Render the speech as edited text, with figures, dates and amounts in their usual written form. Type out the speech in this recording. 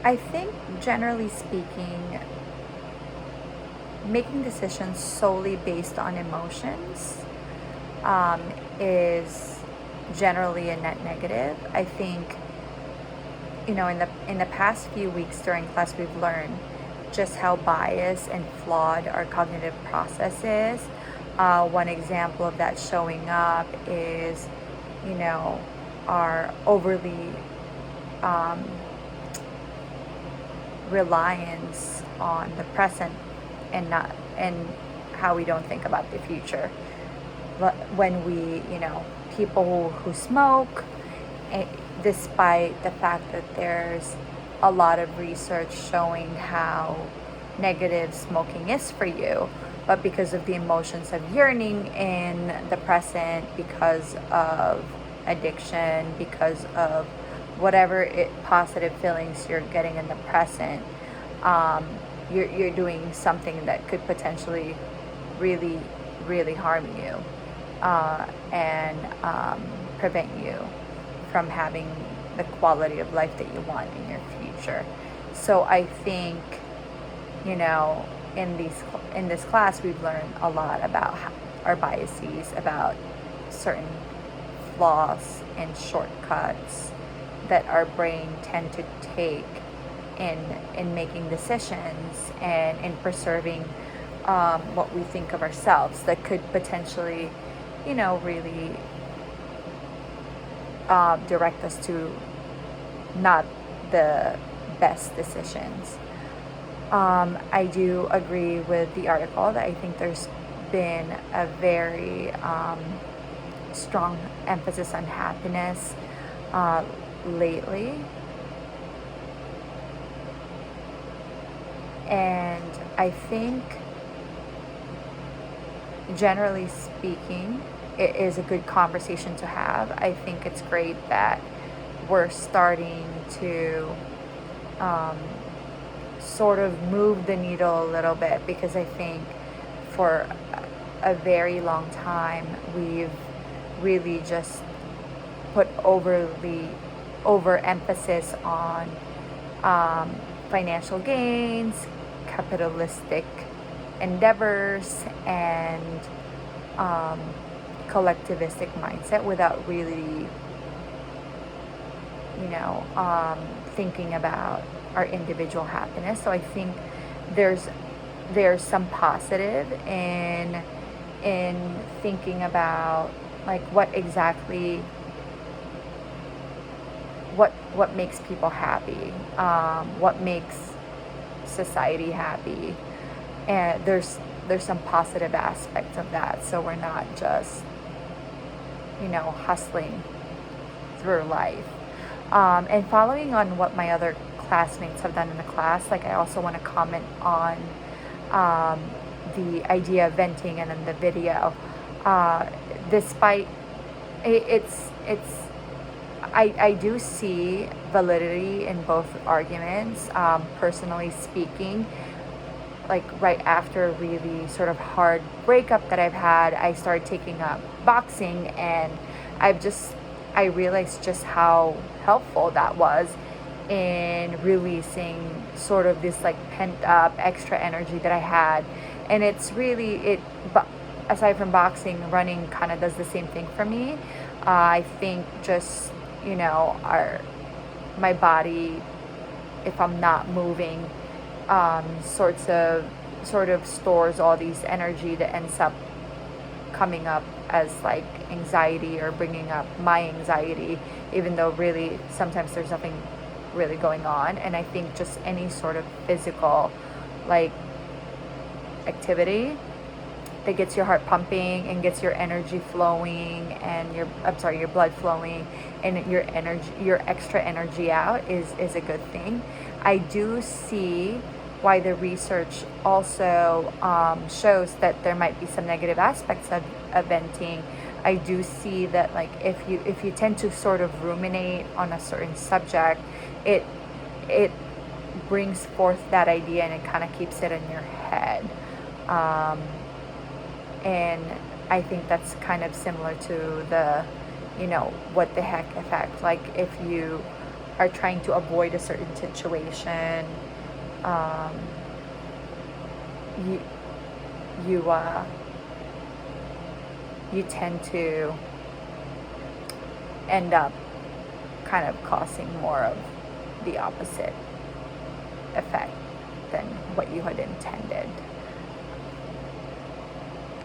I think, generally speaking, making decisions solely based on emotions um, is generally a net negative. I think, in the past few weeks during class, we've learned just how biased and flawed our cognitive process is. One example of that showing up is, you know, our overly um, reliance on the present and how we don't think about the future. But when people who smoke, eh, despite the fact that there's a lot of research showing how negative smoking is for you, but because of the emotions of yearning in the present, because of addiction, because of whatever positive feelings you're getting in the present, um, you're doing something that could potentially really, really harm you and prevent you from having the quality of life that you want in your future. So I think, in this class, we've learned a lot about our biases, about certain flaws and shortcuts that our brain tend to take in making decisions and in preserving what we think of ourselves that could potentially, really direct us to not the best decisions. I do agree with the article that I think there's been a very strong emphasis on happiness lately. And I think, generally speaking, it is a good conversation to have. I think it's great that we're starting to sort of move the needle a little bit, because I think for a very long time we've really just put overemphasis on financial gains, capitalistic endeavors, and collectivistic mindset without really, thinking about our individual happiness. So I think there's some positive in thinking about, like, what exactly what makes people happy, what makes society happy, and there's some positive aspects of that. So we're not just hustling through life. And following on what my other classmates have done in the class, like, I also want to comment on the idea of venting and then the video. Despite I do see validity in both arguments. Personally speaking, like, right after a really sort of hard breakup that I've had, I started taking up boxing, and I realized just how helpful that was in releasing sort of this, like, pent up extra energy that I had. And it's really but aside from boxing, running kind of does the same thing for me. I think just, my body, if I'm not moving, sort of stores all these energy that ends up coming up as, like, anxiety, or bringing up my anxiety, even though really sometimes there's nothing really going on. And I think just any sort of physical, like, activity that gets your heart pumping and gets your energy flowing and your blood flowing and your extra energy out is a good thing. I do see why the research also shows that there might be some negative aspects of venting. I do see that, like, if you tend to sort of ruminate on a certain subject, it brings forth that idea and it kind of keeps it in your head. And I think that's kind of similar to the, what the heck effect. Like, if you are trying to avoid a certain situation, you you you tend to end up kind of causing more of the opposite effect than what you had intended.